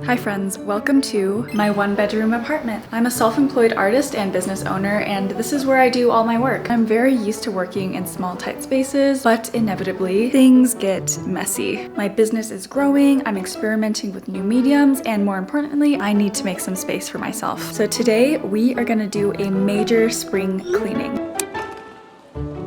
Hi friends, welcome to my one-bedroom apartment. I'm a self-employed artist and business owner, and this is where I do all my work. I'm very used to working in small, tight spaces, but inevitably, things get messy. My business is growing, I'm experimenting with new mediums, and more importantly, I need to make some space for myself. So today, we are gonna do a major spring cleaning.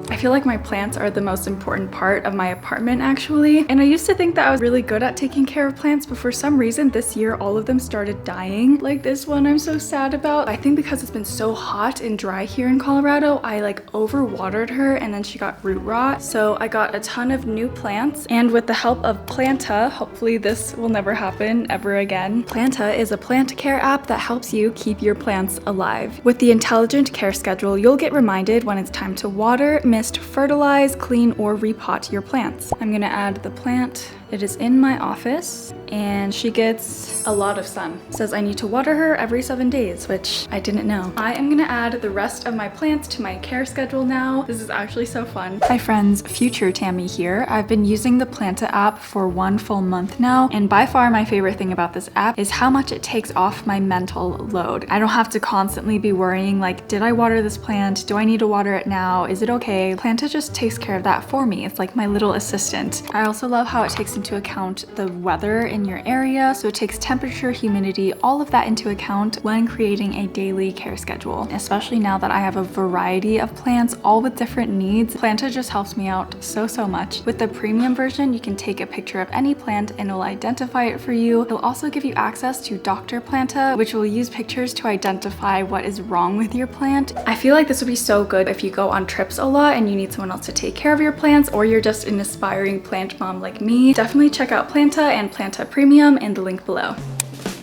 I feel like my plants are the most important part of my apartment actually, and I used to think that I was really good at taking care of plants, but for some reason this year all of them started dying. Like this one I'm so sad about. I think because it's been so hot and dry here in Colorado, I like overwatered her and then she got root rot. So I got a ton of new plants, and with the help of Planta, hopefully this will never happen ever again. Planta is a plant care app that helps you keep your plants alive. With the intelligent care schedule, you'll get reminded when it's time to water, mist, fertilize, clean, or repot your plants. I'm gonna add the plant. It is in my office and she gets a lot of sun. It says I need to water her every 7 days, which I didn't know. I am gonna add the rest of my plants to my care schedule now. This is actually so fun. Hi friends, future Tammy here. I've been using the Planta app for 1 full month now, and by far my favorite thing about this app is how much it takes off my mental load. I don't have to constantly be worrying like, did I water this plant? Do I need to water it now? Is it okay? Planta just takes care of that for me. It's like my little assistant. I also love how it takes into account the weather in your area, so it takes temperature, humidity, all of that into account when creating a daily care schedule. Especially now that I have a variety of plants, all with different needs, Planta just helps me out so much. With the premium version, you can take a picture of any plant and it'll identify it for you. It'll also give you access to Dr. Planta, which will use pictures to identify what is wrong with your plant. I feel like this would be so good if you go on trips a lot and you need someone else to take care of your plants, or you're just an aspiring plant mom like me. Definitely check out Planta and Planta Premium in the link below.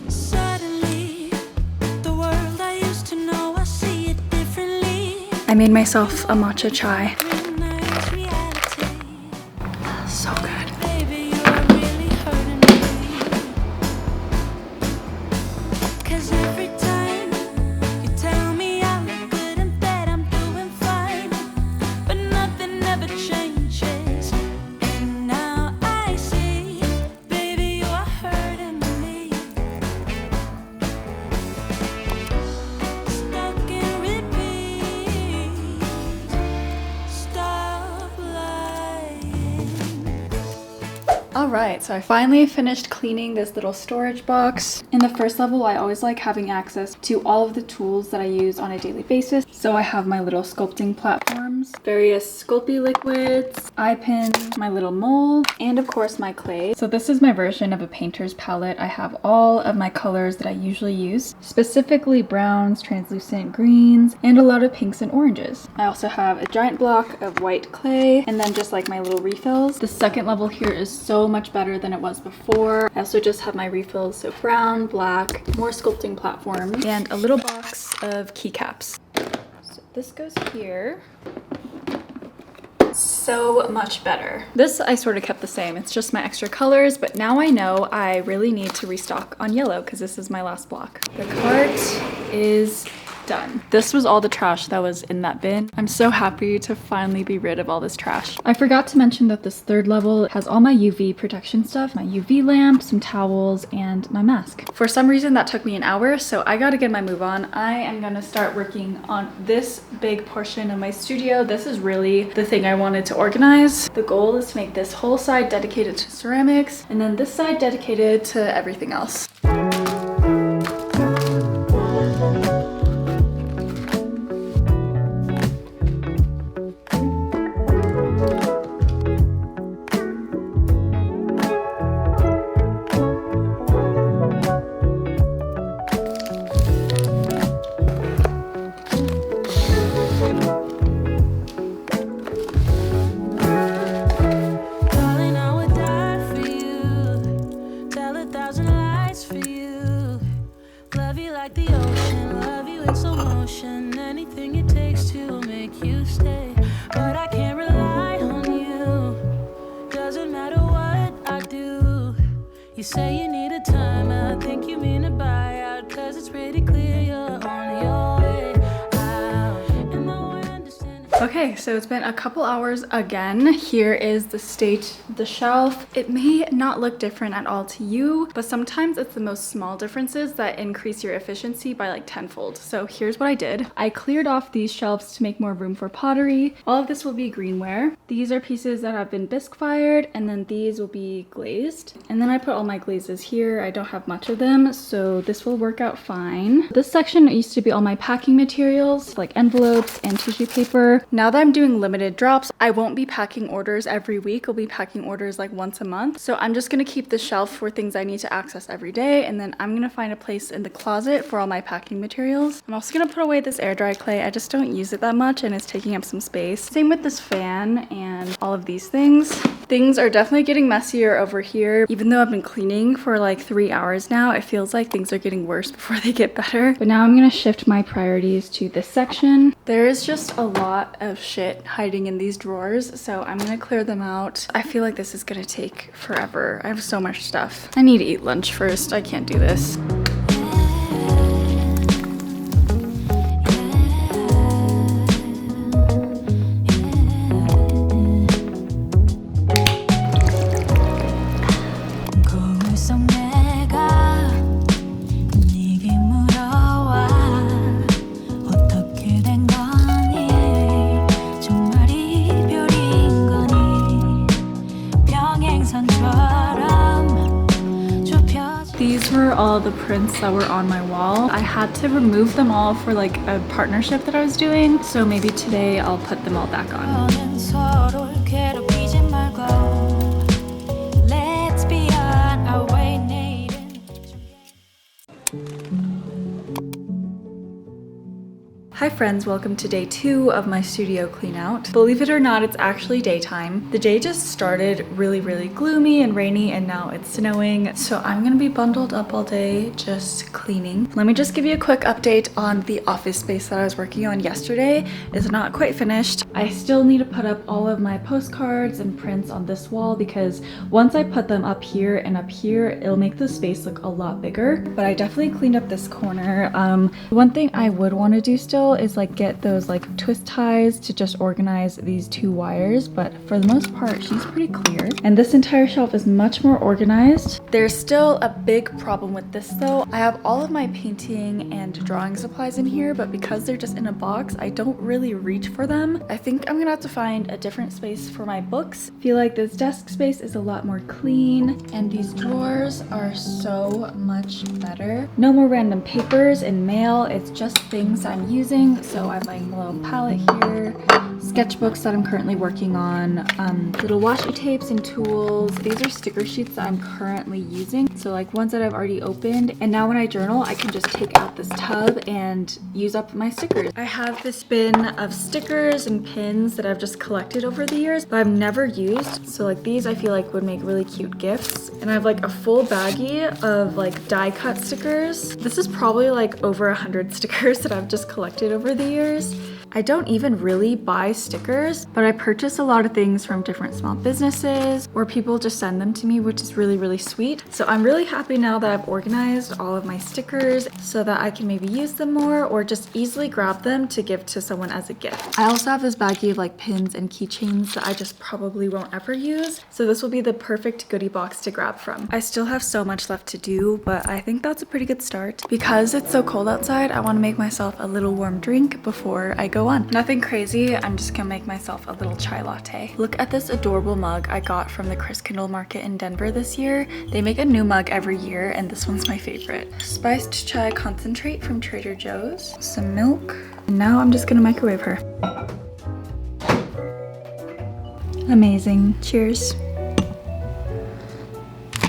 Suddenly, the world I used to know, I see it differently. I made myself a matcha chai. Midnight's reality. So good. Baby, you are really hurting me. 'Cause every time you tell me I look good and that I'm doing fine, but nothing ever changes. And now I see, baby, you are hurting me. Stuck in repeat. Stop lying. All right, so I finally finished cleaning this little storage box. In the first level, I always like having access to all of the tools that I use on a daily basis. So I have my little sculpting platforms, various Sculpey liquids, eye pins, my little mold, and of course my clay. So this is my version of a painter's palette. I have all of my colors that I usually use, specifically browns, translucent greens, and a lot of pinks and oranges. I also have a giant block of white clay, and then just like my little refills. The second level here is so much better than it was before. I also just have my refills, so brown, black, more sculpting platforms, and a little box of keycaps. So this goes here. So much better. This I sort of kept the same. It's just my extra colors, but now I know I really need to restock on yellow because this is my last block. The cart is done. This was all the trash that was in that bin. I'm so happy to finally be rid of all this trash. I forgot to mention that this third level has all my UV protection stuff, my UV lamp, some towels, and my mask. For some reason that took me an hour, so I gotta get my move on. I am gonna start working on this big portion of my studio. This is really the thing I wanted to organize. The goal is to make this whole side dedicated to ceramics, and then this side dedicated to everything else. Darling, I would die for you. Tell 1,000 lies for you. Love you like the ocean. Love you in slow motion. Anything it takes to make you stay. But I can't rely on you. Doesn't matter what I do. You say you need a timeout. Think you mean a buyout. 'Cause it's pretty clear you're on your way out. And though I understand. Okay, so it's been a couple hours again. Here is the state of the shelf. It may not look different at all to you, but sometimes it's the most small differences that increase your efficiency by like tenfold. So here's what I did. I cleared off these shelves to make more room for pottery. All of this will be greenware. These are pieces that have been bisque fired, and then these will be glazed. And then I put all my glazes here. I don't have much of them, so this will work out fine. This section used to be all my packing materials, like envelopes and tissue paper. Now that I'm doing limited drops, I won't be packing orders every week. I'll be packing orders like once a month. So I'm just gonna keep the shelf for things I need to access every day, and then I'm gonna find a place in the closet for all my packing materials. I'm also gonna put away this air dry clay. I just don't use it that much and it's taking up some space. Same with this fan and all of these things. Things are definitely getting messier over here. Even though I've been cleaning for like 3 hours now, it feels like things are getting worse before they get better. But now I'm gonna shift my priorities to this section. There is just a lot of shit hiding in these drawers, so I'm gonna clear them out. I feel like this is gonna take forever. I have so much stuff. I need to eat lunch first. I can't do this. These were all the prints that were on my wall. I had to remove them all for like a partnership that I was doing, so maybe today I'll put them all back on. Hi friends, welcome to day 2 of my studio clean out. Believe it or not, it's actually daytime. The day just started really gloomy and rainy, and now it's snowing. So I'm gonna be bundled up all day just cleaning. Let me just give you a quick update on the office space that I was working on yesterday. It's not quite finished. I still need to put up all of my postcards and prints on this wall because once I put them up here and up here, it'll make the space look a lot bigger. But I definitely cleaned up this corner. One thing I would want to do still is like get those like twist ties to just organize these 2 wires, but for the most part she's pretty clear, and this entire shelf is much more organized. There's still a big problem with this though. I have all of my painting and drawing supplies in here, but because they're just in a box, I don't really reach for them. I think I'm gonna have to find a different space for my books. I feel like this desk space is a lot more clean, and these drawers are so much better. No more random papers and mail. It's just things I'm using. So I have my little palette here, sketchbooks that I'm currently working on, little washi tapes and tools. These are sticker sheets that I'm currently using, so like ones that I've already opened. And now when I journal, I can just take out this tub and use up my stickers. I have this bin of stickers and pins that I've just collected over the years, but I've never used. So like these I feel like would make really cute gifts. And I have like a full baggie of like die cut stickers. This is probably like over 100 stickers that I've just collected over the years. I don't even really buy stickers, but I purchase a lot of things from different small businesses, or people just send them to me, which is really sweet. So I'm really happy now that I've organized all of my stickers so that I can maybe use them more or just easily grab them to give to someone as a gift. I also have this baggie of like pins and keychains that I just probably won't ever use, so this will be the perfect goodie box to grab from. I still have so much left to do, but I think that's a pretty good start. Because it's so cold outside, I want to make myself a little warm drink before I go on. Nothing crazy, I'm just gonna make myself a little chai latte. Look at this adorable mug I got from the Chris Kindle market in Denver this year. They make a new mug every year, and this one's my favorite. Spiced chai concentrate from Trader Joe's, some milk, and now I'm just gonna microwave her. Amazing. Cheers.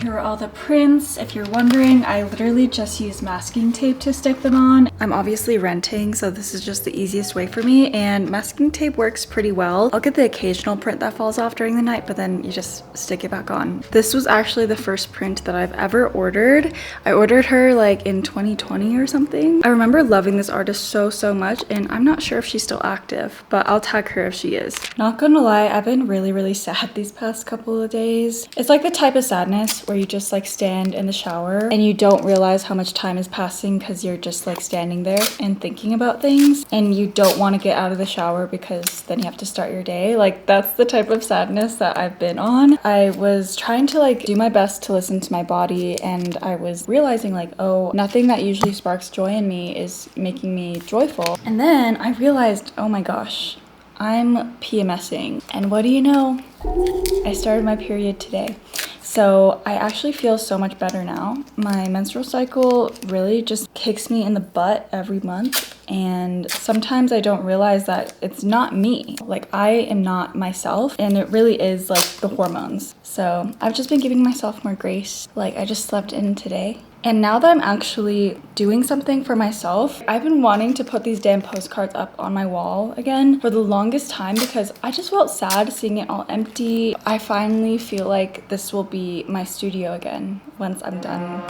Here are all the prints. If you're wondering, I literally just use masking tape to stick them on. I'm obviously renting, so this is just the easiest way for me, and masking tape works pretty well. I'll get the occasional print that falls off during the night, but then you just stick it back on. This was actually the first print that I've ever ordered. I ordered her like in 2020 or something. I remember loving this artist so much, and I'm not sure if she's still active, but I'll tag her if she is. Not gonna lie, I've been really sad these past couple of days. It's like the type of sadness where you just like stand in the shower and you don't realize how much time is passing because you're just like standing there and thinking about things, and you don't want to get out of the shower because then you have to start your day. Like, that's the type of sadness that I've been on. I was trying to like do my best to listen to my body, and I was realizing like, oh, nothing that usually sparks joy in me is making me joyful. And then I realized, oh my gosh, I'm PMSing. And what do you know? I started my period today. So I actually feel so much better now. My menstrual cycle really just kicks me in the butt every month. And sometimes I don't realize that it's not me. Like, I am not myself, and it really is like the hormones. So I've just been giving myself more grace. Like, I just slept in today. And now that I'm actually doing something for myself, I've been wanting to put these damn postcards up on my wall again for the longest time because I just felt sad seeing it all empty. I finally feel like this will be my studio again once I'm done.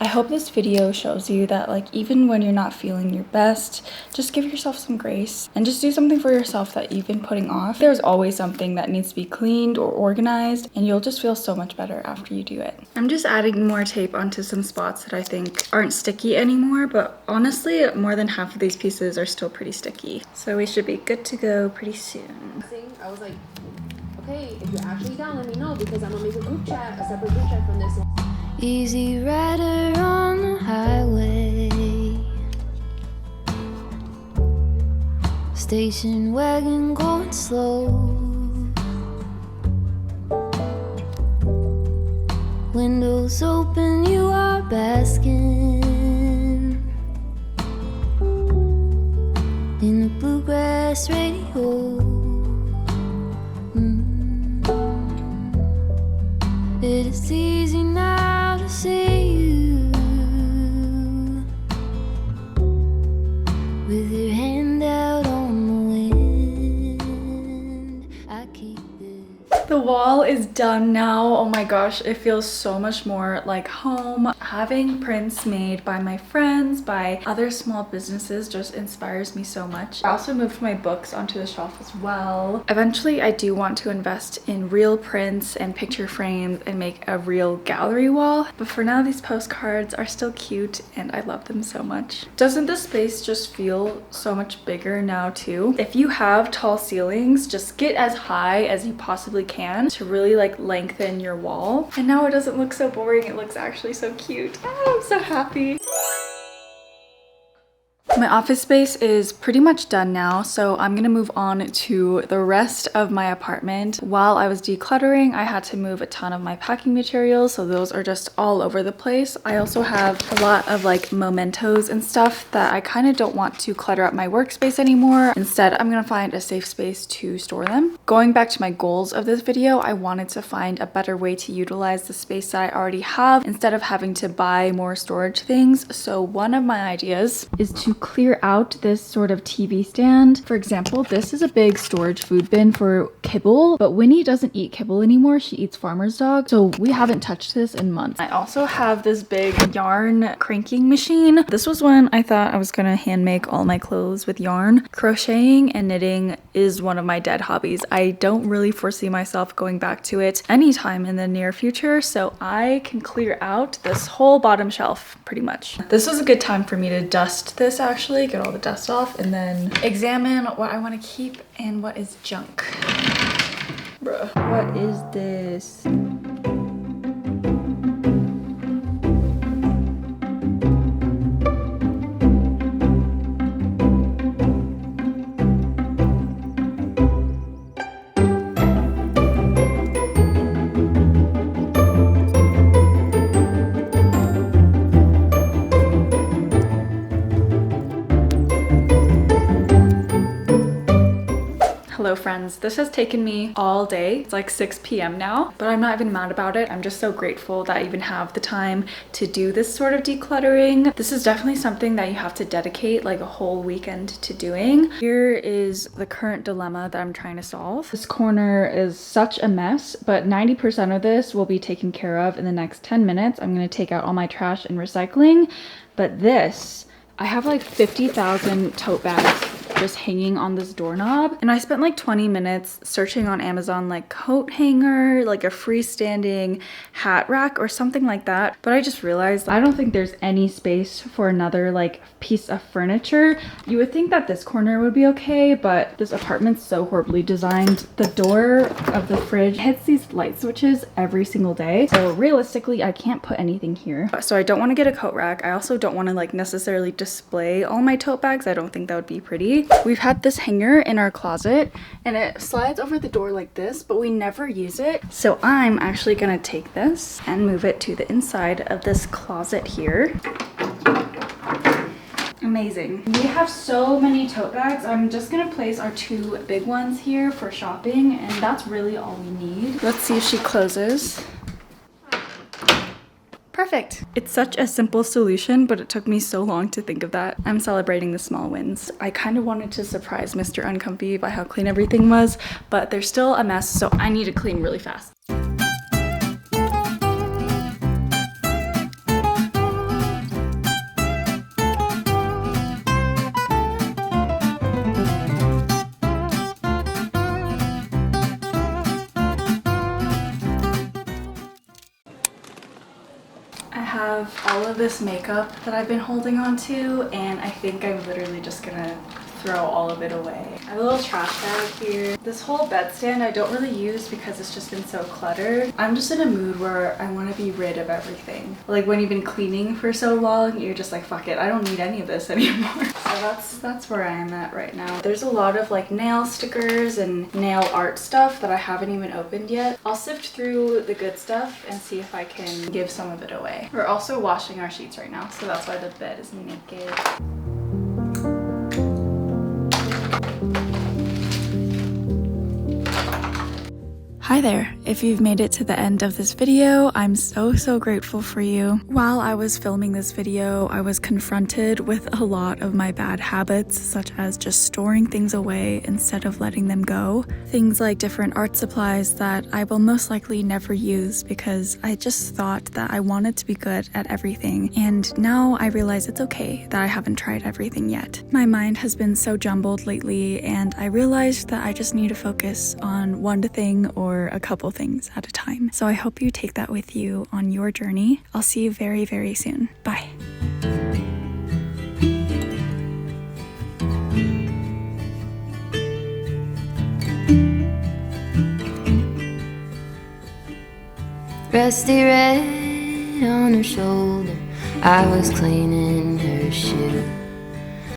I hope this video shows you that like even when you're not feeling your best, just give yourself some grace and just do something for yourself that you've been putting off. There's always something that needs to be cleaned or organized, and you'll just feel so much better after you do it. I'm just adding more tape onto some spots that I think aren't sticky anymore, but honestly more than half of these pieces are still pretty sticky. So we should be good to go pretty soon. I was like, okay, if you're actually down, let me know, because I'm gonna make a group chat, a separate group chat from this one. Easy rider on the highway, station wagon going slow, windows open, you are basking in the bluegrass radio. It is easy now to see you with your hand out on the wind. I keep this. The wall is done now. Oh my gosh, it feels so much more like home. Having prints made by my friends, by other small businesses, just inspires me so much. I also moved my books onto the shelf as well. Eventually, I do want to invest in real prints and picture frames and make a real gallery wall. But for now, these postcards are still cute and I love them so much. Doesn't the space just feel so much bigger now too? If you have tall ceilings, just get as high as you possibly can to really like lengthen your wall. And now it doesn't look so boring, it looks actually so cute. Oh, I'm so happy. My office space is pretty much done now, so I'm gonna move on to the rest of my apartment. While I was decluttering, I had to move a ton of my packing materials, so those are just all over the place. I also have a lot of like mementos and stuff that I kind of don't want to clutter up my workspace anymore. Instead, I'm gonna find a safe space to store them. Going back to my goals of this video, I wanted to find a better way to utilize the space that I already have instead of having to buy more storage things. So one of my ideas is to clear out this sort of TV stand. For example, this is a big storage food bin for kibble, but Winnie doesn't eat kibble anymore. She eats farmer's dog, so we haven't touched this in months. I also have this big yarn cranking machine. This was when I thought I was gonna hand make all my clothes with yarn. Crocheting and knitting is one of my dead hobbies. I don't really foresee myself going back to it anytime in the near future, so I can clear out this whole bottom shelf pretty much. This was a good time for me to dust this, actually get all the dust off and then examine what I want to keep and what is junk. Bruh, what is this? Hello friends, this has taken me all day. It's like 6 p.m. now, but I'm not even mad about it. I'm just so grateful that I even have the time to do this sort of decluttering. This is definitely something that you have to dedicate like a whole weekend to doing. Here is the current dilemma that I'm trying to solve. This corner is such a mess, but 90% of this will be taken care of in the next 10 minutes. I'm gonna take out all my trash and recycling, but this, I have like 50,000 tote bags just hanging on this doorknob. And I spent like 20 minutes searching on Amazon like coat hanger, like a freestanding hat rack or something like that. But I just realized I don't think there's any space for another like piece of furniture. You would think that this corner would be okay, but this apartment's so horribly designed. The door of the fridge hits these light switches every single day. So realistically, I can't put anything here. So I don't want to get a coat rack. I also don't want to like necessarily display all my tote bags. I don't think that would be pretty. We've had this hanger in our closet and it slides over the door like this, but we never use it. So I'm actually gonna take this and move it to the inside of this closet here. Amazing. We have so many tote bags. I'm just gonna place our 2 big ones here for shopping, and that's really all we need. Let's see if she closes. Perfect. It's such a simple solution, but it took me so long to think of that. I'm celebrating the small wins. I kind of wanted to surprise Mr. Uncomfy by how clean everything was, but there's still a mess, so I need to clean really fast. Have all of this makeup that I've been holding on to, and I think I'm literally just gonna throw all of it away. I have a little trash bag here. This whole bedstand I don't really use because it's just been so cluttered. I'm just in a mood where I want to be rid of everything. Like when you've been cleaning for so long, you're just like, fuck it, I don't need any of this anymore. So that's where I am at right now. There's a lot of like nail stickers and nail art stuff that I haven't even opened yet. I'll sift through the good stuff and see if I can give some of it away. We're also washing our sheets right now, so that's why the bed is naked. Hi there. If you've made it to the end of this video, I'm so grateful for you. While I was filming this video, I was confronted with a lot of my bad habits, such as just storing things away instead of letting them go. Things like different art supplies that I will most likely never use because I just thought that I wanted to be good at everything. And now I realize it's okay that I haven't tried everything yet. My mind has been so jumbled lately, and I realized that I just need to focus on one thing or a couple things at a time. So I hope you take that with you on your journey. I'll see you very soon. Bye. Rusty red on her shoulder, I was cleaning her shoe.